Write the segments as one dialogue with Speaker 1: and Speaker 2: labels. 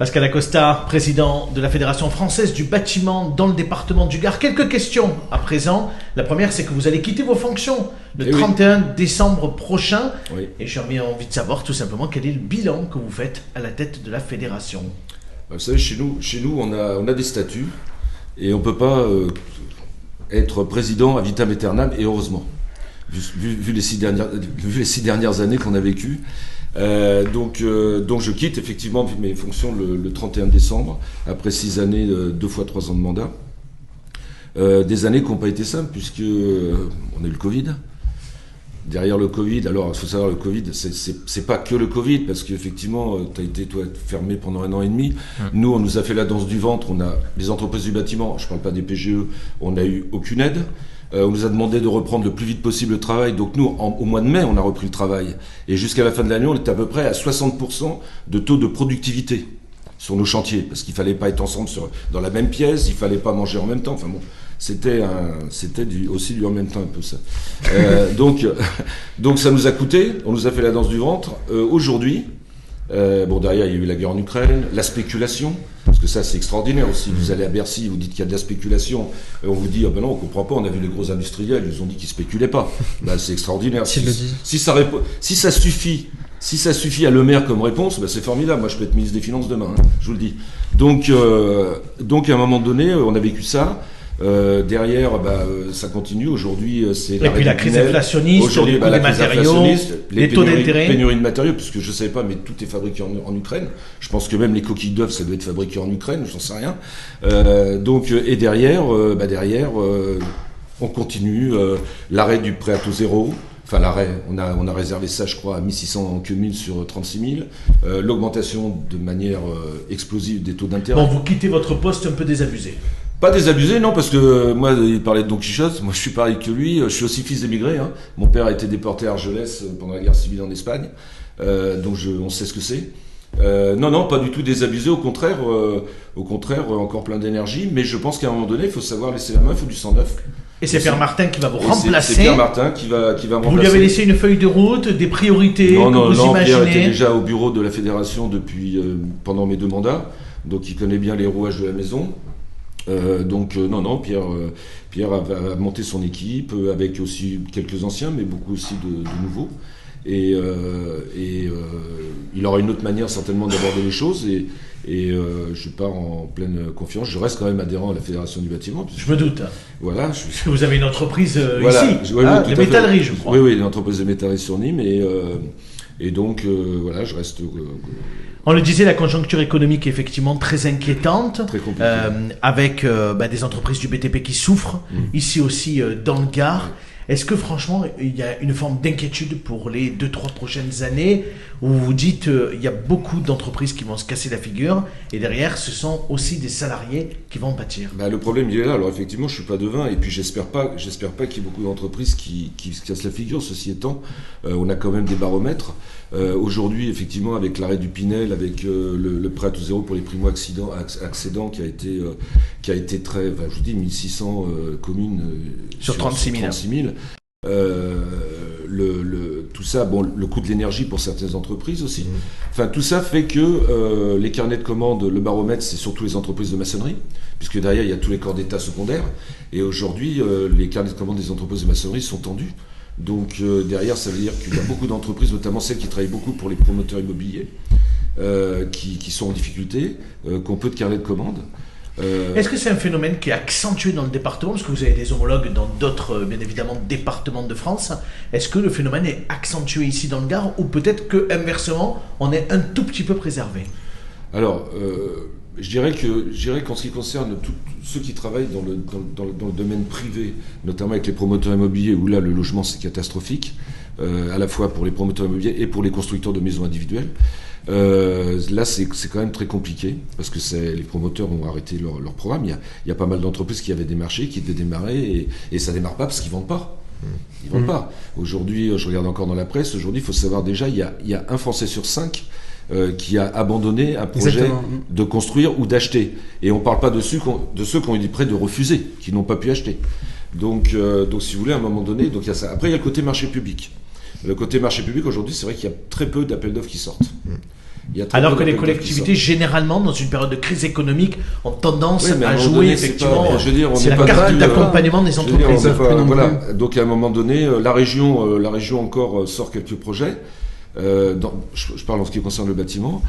Speaker 1: Pascal Acosta, président de la Fédération française du bâtiment dans le département du Gard. Quelques questions à présent. La première, c'est que vous allez quitter vos fonctions le 31 décembre prochain.
Speaker 2: Oui.
Speaker 1: Et j'ai envie de savoir tout simplement quel est le bilan que vous faites à la tête de la fédération.
Speaker 2: Vous savez, chez nous on a des statuts et on ne peut pas être président à vitam aeternam, et heureusement, vu les 6 dernières années qu'on a vécues. Donc je quitte effectivement mes fonctions le 31 décembre, après 6 années, 2 fois 3 ans de mandat. Des années qui n'ont pas été simples, puisque on a eu le Covid. Derrière le Covid, alors il faut savoir, le Covid, c'est pas que le Covid, parce qu'effectivement, tu as été toi fermé pendant 1 an et demi. Nous, on nous a fait la danse du ventre. On a les entreprises du bâtiment, je parle pas des PGE, on n'a eu aucune aide. On nous a demandé de reprendre le plus vite possible le travail. Donc nous, au mois de mai, on a repris le travail. Et jusqu'à la fin de l'année, on était à peu près à 60% de taux de productivité sur nos chantiers. Parce qu'il fallait pas être ensemble dans la même pièce, il fallait pas manger en même temps. Enfin bon, c'était aussi du en même temps un peu ça. Donc ça nous a coûté, on nous a fait la danse du ventre. Aujourd'hui, derrière, il y a eu la guerre en Ukraine, la spéculation, parce que ça, c'est extraordinaire aussi. Vous allez à Bercy, vous dites qu'il y a de la spéculation, et on vous dit, non, on comprend pas, on a vu les gros industriels, ils ont dit qu'ils spéculaient pas. C'est extraordinaire. Si ça suffit à Le Maire comme réponse, c'est formidable. Moi, je peux être ministre des Finances demain, je vous le dis. Donc, à un moment donné, on a vécu ça. Derrière, ça continue. Aujourd'hui, c'est
Speaker 1: et puis la crise inflationniste,
Speaker 2: aujourd'hui,
Speaker 1: les matériaux, les taux d'intérêt,
Speaker 2: pénurie de matériaux, puisque je ne savais pas, mais tout est fabriqué en Ukraine. Je pense que même les coquilles d'œufs, ça doit être fabriqué en Ukraine, j'en sais rien. Et derrière, on continue l'arrêt du prêt à taux zéro. Enfin, l'arrêt, on a réservé ça, je crois, à 1600 que 1000 sur 36 000. L'augmentation de manière explosive des taux d'intérêt.
Speaker 1: Bon, vous quittez votre poste un peu désabusé.
Speaker 2: Pas désabusé, non, parce que moi, il parlait de Don Quichotte, moi je suis pareil que lui, je suis aussi fils d'émigré. Mon père a été déporté à Argelès pendant la guerre civile en Espagne, donc on sait ce que c'est. Non, pas du tout désabusé, au contraire, encore plein d'énergie, mais je pense qu'à un moment donné, il faut savoir laisser la main, il faut du sang neuf.
Speaker 1: Et c'est Pierre Martin qui va vous remplacer.
Speaker 2: C'est Pierre Martin qui va me remplacer.
Speaker 1: Vous lui avez laissé une feuille de route, des priorités que vous imaginez?
Speaker 2: Pierre était déjà au bureau de la fédération pendant mes 2 mandats, donc il connaît bien les rouages de la maison. Pierre va monter son équipe avec aussi quelques anciens, mais beaucoup aussi de nouveaux. Et il aura une autre manière certainement d'aborder les choses. Et je pars en pleine confiance. Je reste quand même adhérent à la Fédération du bâtiment.
Speaker 1: Je me doute.
Speaker 2: Voilà.
Speaker 1: Parce que vous avez une entreprise ici, les métalleries, je crois.
Speaker 2: Oui, une entreprise de métallerie sur Nîmes. Et donc, je reste...
Speaker 1: On le disait, la conjoncture économique est effectivement très inquiétante,
Speaker 2: très compliquée.
Speaker 1: Avec des entreprises du BTP qui souffrent, ici aussi dans le Gard. Ouais. Est-ce que franchement, il y a une forme d'inquiétude pour les 2-3 prochaines années où vous vous dites il y a beaucoup d'entreprises qui vont se casser la figure et derrière, ce sont aussi des salariés qui vont pâtir?
Speaker 2: Le problème, il est là. Alors effectivement, je ne suis pas devin et puis j'espère pas qu'il y ait beaucoup d'entreprises qui se cassent la figure. Ceci étant, on a quand même des baromètres. Aujourd'hui, effectivement, avec l'arrêt du Pinel, avec le prêt à taux zéro pour les primo-accédants qui a été très, je vous dis, 1600 communes
Speaker 1: sur 36 000.
Speaker 2: Tout ça, le coût de l'énergie pour certaines entreprises aussi. Enfin, tout ça fait que les carnets de commandes, le baromètre, c'est surtout les entreprises de maçonnerie, puisque derrière, il y a tous les corps d'État secondaires. Et aujourd'hui, les carnets de commandes des entreprises de maçonnerie sont tendus. Donc derrière, ça veut dire qu'il y a beaucoup d'entreprises, notamment celles qui travaillent beaucoup pour les promoteurs immobiliers, qui sont en difficulté, qui ont peu de carnets de commandes.
Speaker 1: Est-ce que c'est un phénomène qui est accentué dans le département? Parce que vous avez des homologues dans d'autres, bien évidemment, départements de France. Est-ce que le phénomène est accentué ici dans le Gard ou peut-être qu'inversement, on est un tout petit peu préservé?
Speaker 2: Alors, je dirais qu'en ce qui concerne tous ceux qui travaillent dans le domaine privé, notamment avec les promoteurs immobiliers, où là, le logement, c'est catastrophique, à la fois pour les promoteurs immobiliers et pour les constructeurs de maisons individuelles. Là, c'est quand même très compliqué parce que les promoteurs ont arrêté leur programme. Il y a pas mal d'entreprises qui avaient démarché, qui étaient démarrées et ça démarre pas parce qu'ils vendent pas. Ils vendent pas. Aujourd'hui, je regarde encore dans la presse. Aujourd'hui, il faut savoir déjà, il y a un Français sur 5 qui a abandonné un projet de construire ou d'acheter. Et on ne parle pas de ceux qui ont eu prêt de refuser, qui n'ont pas pu acheter. Donc, si vous voulez, à un moment donné, donc il y a ça. Après, il y a le côté marché public. Le côté marché public, aujourd'hui, c'est vrai qu'il y a très peu d'appels d'offres qui sortent.
Speaker 1: Alors que les collectivités, généralement, dans une période de crise économique, ont tendance à jouer
Speaker 2: donné,
Speaker 1: effectivement.
Speaker 2: C'est
Speaker 1: la carte d'accompagnement des entreprises.
Speaker 2: Voilà. Donc à un moment donné, la région encore sort quelques projets. Je parle en ce qui concerne le bâtiment.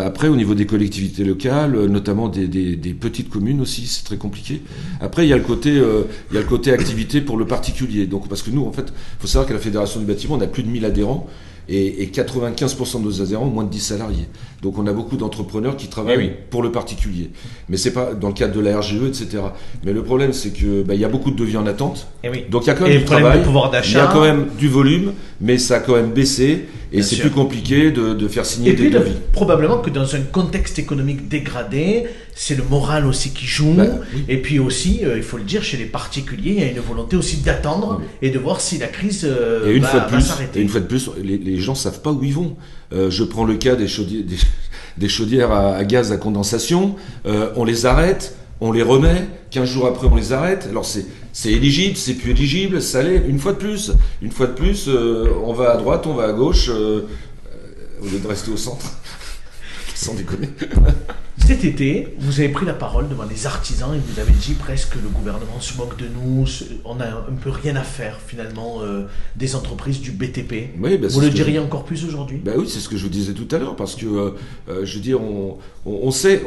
Speaker 2: Après, au niveau des collectivités locales, notamment des petites communes aussi, c'est très compliqué. Après, il y a le côté activité pour le particulier. Donc, parce que nous, en fait, il faut savoir qu'à la Fédération du bâtiment, on a plus de 1000 adhérents. Et 95% de nos adhérents ont moins de 10 salariés. Donc on a beaucoup d'entrepreneurs qui travaillent pour le particulier. Mais c'est pas dans le cadre de la RGE, etc. Mais le problème, c'est que y a beaucoup de devis en attente. Donc il y a quand même du travail, il y a quand même du volume, mais ça a quand même baissé. Et c'est plus compliqué de faire signer des devis.
Speaker 1: Probablement que dans un contexte économique dégradé, c'est le moral aussi qui joue. Et puis aussi, il faut le dire, chez les particuliers, il y a une volonté aussi d'attendre et de voir si la crise va s'arrêter.
Speaker 2: Et une fois de plus, les gens ne savent pas où ils vont. Je prends le cas des chaudières à gaz à condensation. On les arrête, on les remet. 15 jours après, on les arrête. Alors c'est éligible, c'est plus éligible, ça l'est. Une fois de plus, on va à droite, on va à gauche, au lieu de rester au centre. Sans déconner.
Speaker 1: Cet été, vous avez pris la parole devant les artisans et vous avez dit presque le gouvernement se moque de nous, on n'a un peu rien à faire finalement des entreprises du BTP.
Speaker 2: Oui,
Speaker 1: vous le diriez encore plus aujourd'hui?
Speaker 2: Oui, c'est ce que je vous disais tout à l'heure, parce que je veux dire, on sait...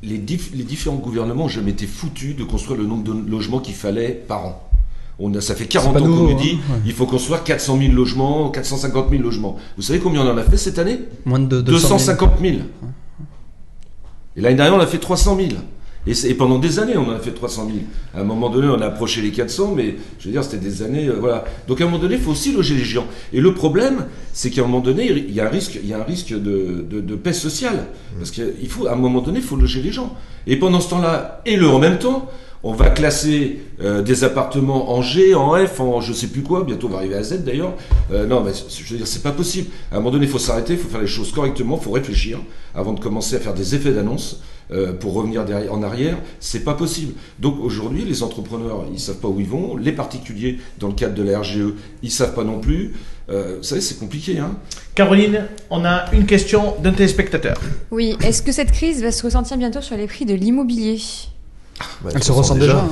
Speaker 2: Les différents gouvernements ont jamais été foutus de construire le nombre de logements qu'il fallait par an. Ça fait 40 ans qu'on nous dit il faut construire 400 000 logements, 450 000 logements. Vous savez combien on en a fait cette année?
Speaker 3: Moins de
Speaker 2: 250 000. Et l'année dernière, on a fait 300 000. Et pendant des années, on en a fait 300 000. À un moment donné, on a approché les 400, mais je veux dire, c'était des années... voilà. Donc à un moment donné, il faut aussi loger les gens. Et le problème, c'est qu'à un moment donné, il y a un risque de paix sociale. Parce qu'à un moment donné, il faut loger les gens. Et pendant ce temps-là, en même temps, on va classer des appartements en G, en F, en je sais plus quoi, bientôt on va arriver à Z d'ailleurs. Non, mais je veux dire, c'est pas possible. À un moment donné, il faut s'arrêter, il faut faire les choses correctement, il faut réfléchir avant de commencer à faire des effets d'annonce pour revenir en arrière. C'est pas possible. Donc aujourd'hui, les entrepreneurs, ils savent pas où ils vont. Les particuliers, dans le cadre de la RGE, ils savent pas non plus. Vous savez, c'est compliqué.
Speaker 1: Caroline, on a une question d'un téléspectateur.
Speaker 4: Oui, est-ce que cette crise va se ressentir bientôt sur les prix de l'immobilier ?
Speaker 3: Elle se ressent déjà.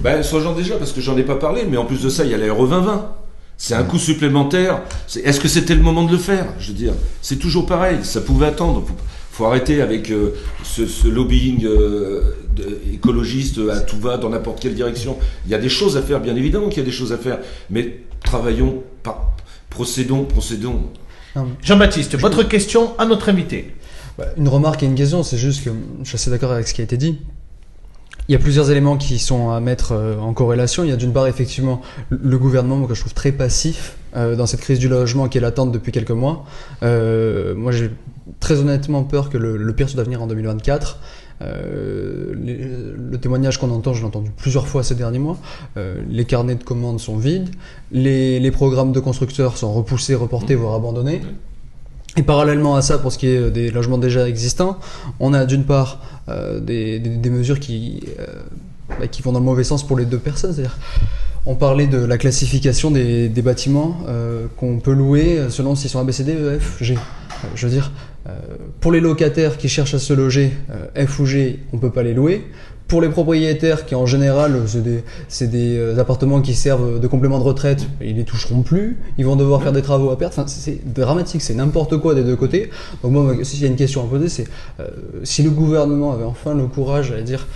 Speaker 2: Elle se ressent déjà parce que j'en ai pas parlé, mais en plus de ça, il y a la RE 2020. C'est un coût supplémentaire. Est-ce que c'était le moment de le faire? Je veux dire, c'est toujours pareil. Ça pouvait attendre. Faut arrêter avec ce lobbying écologiste à tout va dans n'importe quelle direction. Il y a des choses à faire, bien évidemment qu'il y a des choses à faire, mais travaillons, procédons.
Speaker 1: Jean-Baptiste, votre question à notre invité.
Speaker 3: Une remarque et une question, c'est juste que je suis assez d'accord avec ce qui a été dit. Il y a plusieurs éléments qui sont à mettre en corrélation. Il y a d'une part effectivement le gouvernement que je trouve très passif dans cette crise du logement qui est latente depuis quelques mois. Moi j'ai très honnêtement peur que le pire soit à venir en 2024. Le témoignage qu'on entend, je l'ai entendu plusieurs fois ces derniers mois, les carnets de commandes sont vides, les programmes de constructeurs sont repoussés, reportés, voire abandonnés. Et parallèlement à ça, pour ce qui est des logements déjà existants, on a d'une part des mesures qui vont dans le mauvais sens pour les deux personnes. C'est-à-dire, on parlait de la classification des bâtiments qu'on peut louer selon s'ils sont A, B, C, D, E, F, G. Je veux dire, pour les locataires qui cherchent à se loger, F ou G, on ne peut pas les louer. Pour les propriétaires qui en général c'est des appartements qui servent de complément de retraite, ils les toucheront plus, ils vont devoir faire des travaux à perte, enfin, c'est dramatique, c'est n'importe quoi des deux côtés. Donc moi, s'il y a une question à poser, c'est si le gouvernement avait enfin le courage, à dire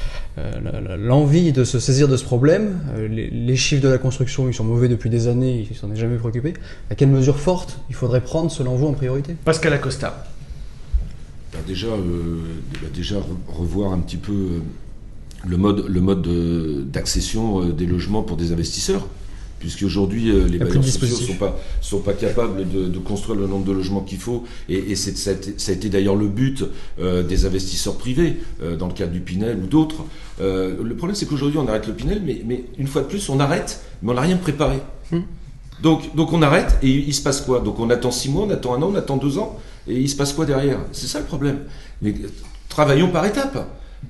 Speaker 3: l'envie de se saisir de ce problème, les chiffres de la construction ils sont mauvais depuis des années, ils ne s'en est jamais préoccupé, à quelles mesures fortes il faudrait prendre selon vous en priorité?
Speaker 1: Pascal Acosta.
Speaker 2: Déjà revoir un petit peu le mode d'accession des logements pour des investisseurs, puisque aujourd'hui les bailleurs sociaux sont pas capables de construire le nombre de logements qu'il faut, et ça a été d'ailleurs le but des investisseurs privés dans le cadre du Pinel ou d'autres. Le problème c'est qu'aujourd'hui on arrête le Pinel, mais une fois de plus on arrête, mais on n'a rien préparé. Donc on arrête et il se passe quoi? Donc on attend 6 mois, on attend 1 an, on attend 2 ans, et il se passe quoi derrière? C'est ça le problème. Mais travaillons par étapes.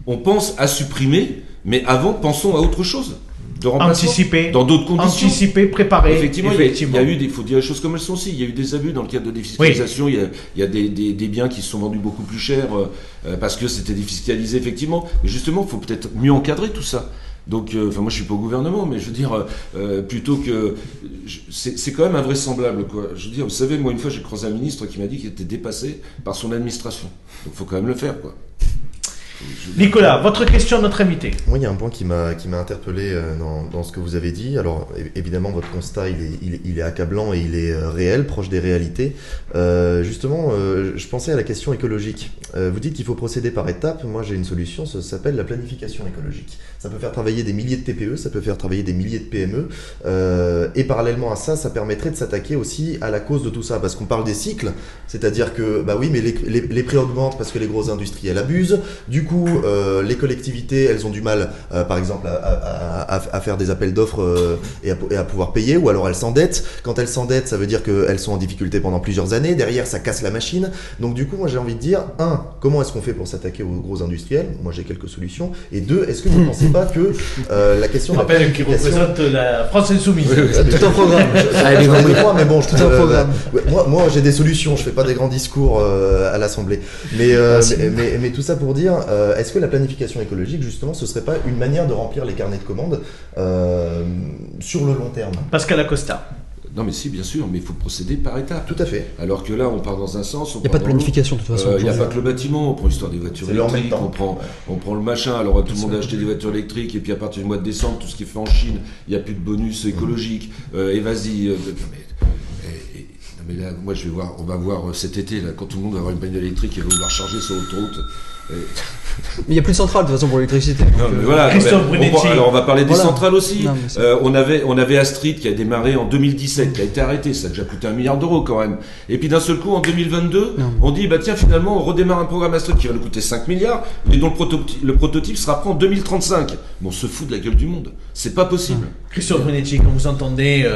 Speaker 2: On pense à supprimer, mais avant, pensons à autre chose. de remplacement.
Speaker 1: Anticiper.
Speaker 2: Dans d'autres conditions.
Speaker 1: Anticiper, préparer.
Speaker 2: Effectivement, il faut dire les choses comme elles sont aussi. Il y a eu des abus dans le cadre de défiscalisation. Oui. Il y a des biens qui se sont vendus beaucoup plus cher parce que c'était défiscalisé, effectivement. Mais justement, il faut peut-être mieux encadrer tout ça. Donc, moi je suis pas au gouvernement, mais je veux dire, plutôt que... C'est quand même invraisemblable, quoi. Je veux dire, vous savez, moi une fois j'ai croisé un ministre qui m'a dit qu'il était dépassé par son administration. Donc il faut quand même le faire, quoi.
Speaker 1: Nicolas, votre question à notre invité.
Speaker 5: Moi, il y a un point qui m'a interpellé dans ce que vous avez dit. Alors, évidemment, votre constat, il est accablant et il est réel, proche des réalités. Justement, je pensais à la question écologique. Vous dites qu'il faut procéder par étapes. Moi, j'ai une solution, ça s'appelle la planification écologique. Ça peut faire travailler des milliers de TPE, ça peut faire travailler des milliers de PME. Et parallèlement à ça, ça permettrait de s'attaquer aussi à la cause de tout ça. Parce qu'on parle des cycles, c'est-à-dire que, bah oui, mais les prix augmentent parce que les grosses industriels abusent. Du coup, les collectivités, elles ont du mal, par exemple, à faire des appels d'offres et à pouvoir payer, ou alors elles s'endettent. Quand elles s'endettent, ça veut dire qu'elles sont en difficulté pendant plusieurs années. Derrière, ça casse la machine. Donc du coup, moi j'ai envie de dire, comment est-ce qu'on fait pour s'attaquer aux gros industriels? Moi j'ai quelques solutions. Et deux, est-ce que vous ne pensez pas que la question de la
Speaker 1: planification... qui représente la France Insoumise.
Speaker 3: Tout un programme.
Speaker 5: Mais bon,
Speaker 3: tout un programme.
Speaker 5: Moi j'ai des solutions, je fais pas des grands discours à l'Assemblée. Mais tout ça pour dire, est-ce que la planification écologique, justement, ce serait pas une manière de remplir les carnets de commandes sur le long terme?
Speaker 1: Pascal Acosta.
Speaker 2: Non mais si, bien sûr, mais il faut procéder par étapes.
Speaker 5: Tout à fait.
Speaker 2: Alors que là, on part dans un sens...
Speaker 3: Il n'y a pas de planification, de toute façon.
Speaker 2: Il n'y a pas que le bâtiment, on prend l'histoire des voitures électriques, on prend le machin, alors tout le monde a acheté des voitures électriques, et puis à partir du mois de décembre, tout ce qui est fait en Chine, il n'y a plus de bonus écologique, et vas-y... Mais là, moi, on va voir cet été, là, quand tout le monde va avoir une bagnole électrique et va vouloir charger sur l'autoroute.
Speaker 3: Mais il n'y a plus de centrale de toute façon pour l'électricité.
Speaker 2: Voilà, alors on va parler des centrales aussi.
Speaker 3: Non,
Speaker 2: on avait Astrid qui a démarré en 2017, qui a été arrêté, ça a déjà coûté 1 milliard d'euros quand même. Et puis d'un seul coup, en 2022, on dit tiens, finalement, on redémarre un programme Astrid qui va nous coûter 5 milliards, et dont le prototype sera prêt en 2035. Bon, on se fout de la gueule du monde. C'est pas possible.
Speaker 1: Christophe Brunetti, quand vous entendez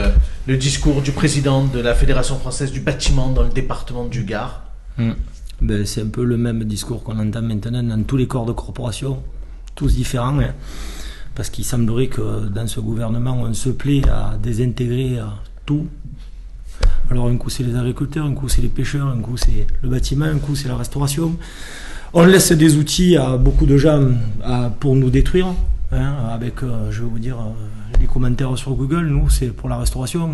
Speaker 1: le discours du président de la Fédération française du bâtiment dans le département du Gard,
Speaker 6: c'est un peu le même discours qu'on entend maintenant dans tous les corps de corporation, tous différents, parce qu'il semblerait que dans ce gouvernement, on se plaît à désintégrer tout. Alors un coup c'est les agriculteurs, un coup c'est les pêcheurs, un coup c'est le bâtiment, un coup c'est la restauration. On laisse des outils à beaucoup de gens pour nous détruire, avec, je vais vous dire, les commentaires sur Google. Nous, c'est pour la restauration.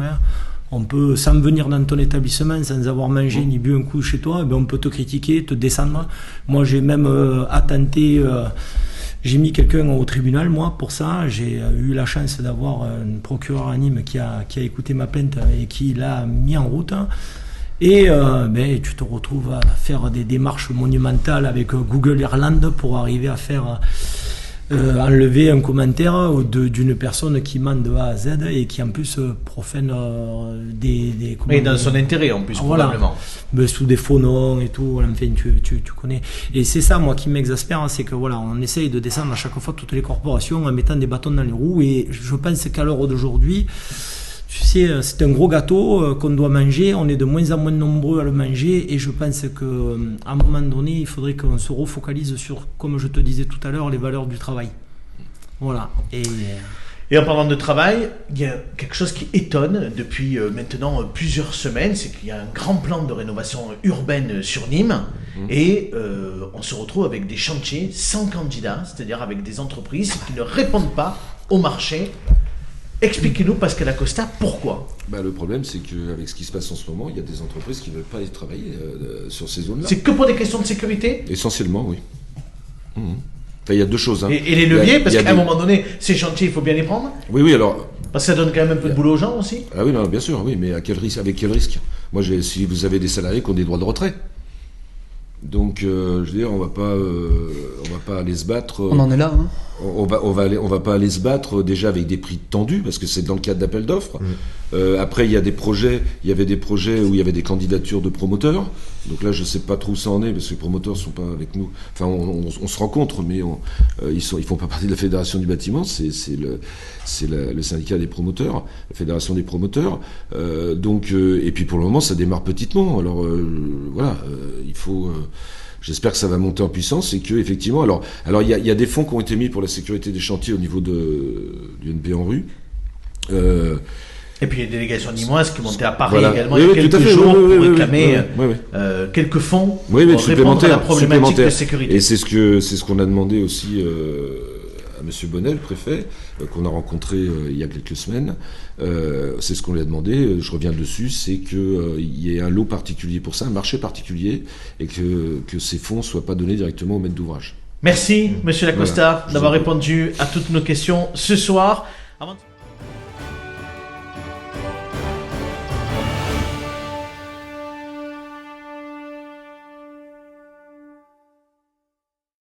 Speaker 6: On peut, sans venir dans ton établissement, sans avoir mangé ni bu un coup chez toi, on peut te critiquer, te descendre. Moi, j'ai même attenté, j'ai mis quelqu'un au tribunal, moi, pour ça. J'ai eu la chance d'avoir un procureur à Nîmes qui a écouté ma plainte et qui l'a mis en route. Et tu te retrouves à faire des démarches monumentales avec Google Irlande pour arriver à faire... enlever un commentaire d'une personne qui ment de A à Z et qui en plus profane des
Speaker 1: mais dans son intérêt en plus, probablement.
Speaker 6: Sous des faux noms et tout, enfin tu connais. Et c'est ça moi qui m'exaspère, c'est que voilà, on essaye de descendre à chaque fois toutes les corporations en mettant des bâtons dans les roues, et je pense qu'à l'heure d'aujourd'hui, tu sais, c'est un gros gâteau qu'on doit manger, on est de moins en moins nombreux à le manger, et je pense qu'à un moment donné, il faudrait qu'on se refocalise sur, comme je te disais tout à l'heure, les valeurs du travail. Voilà.
Speaker 1: Et en parlant de travail, il y a quelque chose qui étonne depuis maintenant plusieurs semaines, c'est qu'il y a un grand plan de rénovation urbaine sur Nîmes, et on se retrouve avec des chantiers sans candidats, c'est-à-dire avec des entreprises qui ne répondent pas au marché. Expliquez-nous, Pascal Acosta, pourquoi?
Speaker 2: Le problème, c'est qu'avec ce qui se passe en ce moment, il y a des entreprises qui ne veulent pas aller travailler sur ces zones-là.
Speaker 1: C'est que pour des questions de sécurité?
Speaker 2: Essentiellement, oui. Il y a deux choses.
Speaker 1: Et les leviers, parce qu'à un moment donné, ces chantiers, il faut bien les prendre?
Speaker 2: Oui, alors...
Speaker 1: Parce que ça donne quand même un peu de boulot aux gens aussi?
Speaker 2: Ah oui, non, bien sûr, oui, mais à quel risque, avec quel risque? Moi, si vous avez des salariés qui ont des droits de retrait. Donc, je veux dire, on va pas aller se battre.
Speaker 3: On en est là,
Speaker 2: On va pas aller se battre déjà avec des prix tendus, parce que c'est dans le cadre d'appel d'offres. Après, il y avait des projets où il y avait des candidatures de promoteurs. Donc là, je sais pas trop où ça en est, parce que les promoteurs sont pas avec nous. Enfin, on se rencontre, mais ils font pas partie de la fédération du bâtiment. C'est le syndicat des promoteurs, la fédération des promoteurs. Et puis pour le moment, ça démarre petitement. Alors voilà, il faut j'espère que ça va monter en puissance et que effectivement, alors il y a des fonds qui ont été mis pour la sécurité des chantiers au niveau du NP en rue.
Speaker 1: Et puis les délégations limoises qui montaient à Paris
Speaker 2: Voilà.
Speaker 1: également
Speaker 2: Oui,
Speaker 1: il y a
Speaker 2: oui, tout à
Speaker 1: quelques
Speaker 2: fait,
Speaker 1: jours
Speaker 2: oui,
Speaker 1: pour
Speaker 2: oui,
Speaker 1: réclamer
Speaker 2: oui,
Speaker 1: quelques fonds
Speaker 2: oui,
Speaker 1: pour répondre à la problématique de
Speaker 2: supplémentaires.
Speaker 1: sécurité.
Speaker 2: Et c'est ce qu'on a demandé aussi à M. Bonnet, le préfet, qu'on a rencontré il y a quelques semaines. C'est ce qu'on lui a demandé, je reviens dessus, c'est qu'il y ait un lot particulier pour ça, un marché particulier, et que ces fonds ne soient pas donnés directement au maître d'ouvrage.
Speaker 1: Merci, Monsieur Lacosta,
Speaker 2: Voilà,
Speaker 1: d'avoir répondu à toutes nos questions ce soir. Avant de...